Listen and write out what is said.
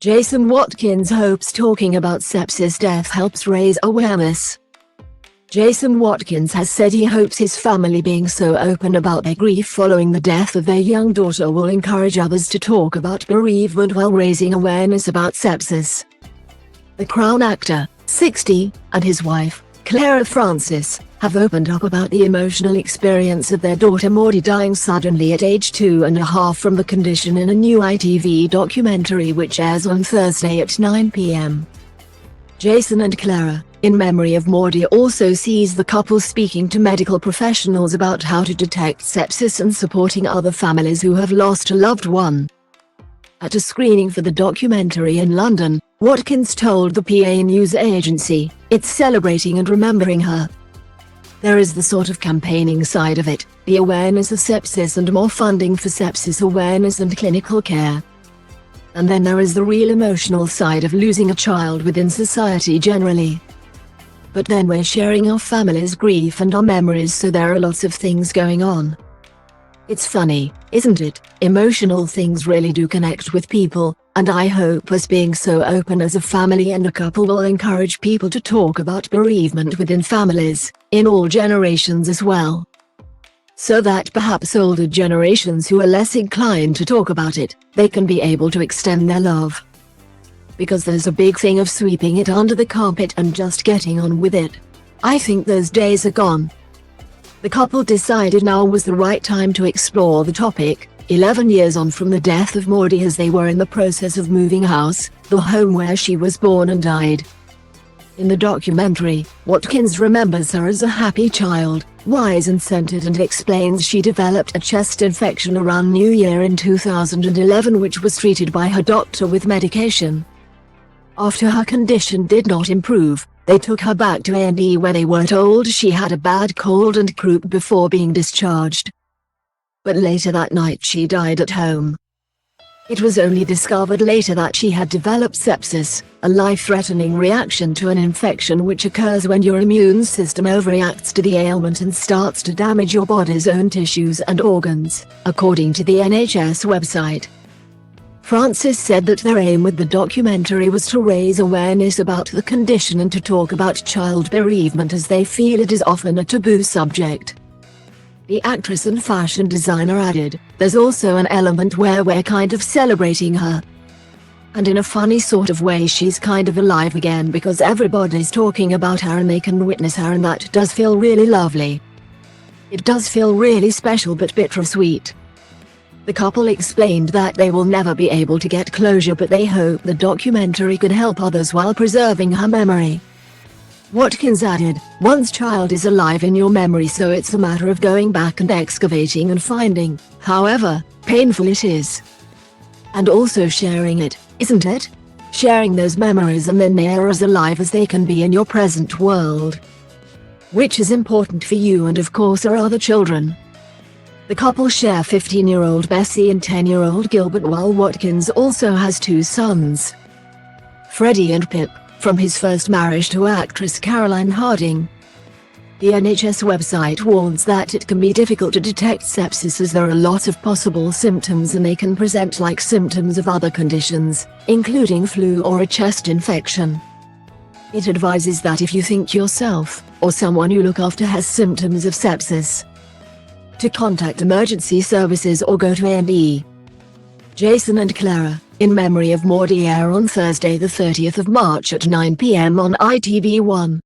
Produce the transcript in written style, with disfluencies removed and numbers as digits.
Jason Watkins hopes talking about sepsis death helps raise awareness. Jason Watkins has said he hopes his family being so open about their grief following the death of their young daughter will encourage others to talk about bereavement while raising awareness about sepsis. The Crown actor, 60, and his wife, Clara Francis, have opened up about the emotional experience of their daughter Maudie dying suddenly at age 2.5 from the condition in a new ITV documentary which airs on Thursday at 9 p.m. Jason and Clara, in Memory of Maudie, also sees the couple speaking to medical professionals about how to detect sepsis and supporting other families who have lost a loved one. At a screening for the documentary in London, Watkins told the PA news agency, "It's celebrating and remembering her. There is the sort of campaigning side of it, the awareness of sepsis and more funding for sepsis awareness and clinical care. And then there is the real emotional side of losing a child within society generally. But then we're sharing our family's grief and our memories, so there are lots of things going on. It's funny, isn't it? Emotional things really do connect with people, and I hope us being so open as a family and a couple will encourage people to talk about bereavement within families, in all generations as well. So that perhaps older generations who are less inclined to talk about it, they can be able to extend their love. Because there's a big thing of sweeping it under the carpet and just getting on with it. I think those days are gone." The couple decided now was the right time to explore the topic, 11 years on from the death of Maudie, as they were in the process of moving house, the home where she was born and died. In the documentary, Watkins remembers her as a happy child, wise and centered, and explains she developed a chest infection around New Year in 2011 which was treated by her doctor with medication. After her condition did not improve, they took her back to A&E where they were told she had a bad cold and croup before being discharged. But later that night she died at home. It was only discovered later that she had developed sepsis, a life-threatening reaction to an infection which occurs when your immune system overreacts to the ailment and starts to damage your body's own tissues and organs, according to the NHS website. Francis said that their aim with the documentary was to raise awareness about the condition and to talk about child bereavement, as they feel it is often a taboo subject. The actress and fashion designer added, "There's also an element where we're kind of celebrating her. And in a funny sort of way she's kind of alive again because everybody's talking about her and they can witness her, and that does feel really lovely. It does feel really special but bittersweet." The couple explained that they will never be able to get closure, but they hope the documentary can help others while preserving her memory. Watkins added, "One's child is alive in your memory, so it's a matter of going back and excavating and finding, however painful it is. And also sharing it, isn't it? Sharing those memories, and then they are as alive as they can be in your present world. Which is important for you and of course our other children." The couple share 15-year-old Bessie and 10-year-old Gilbert, while Watkins also has two sons, Freddie and Pip, from his first marriage to actress Caroline Harding. The NHS website warns that it can be difficult to detect sepsis as there are a lot of possible symptoms and they can present like symptoms of other conditions, including flu or a chest infection. It advises that if you think yourself, or someone you look after has symptoms of sepsis, to contact emergency services or go to A&E. Jason and Clara, in Memory of Maudie, air on Thursday the 30th of March at 9 p.m. on ITV1.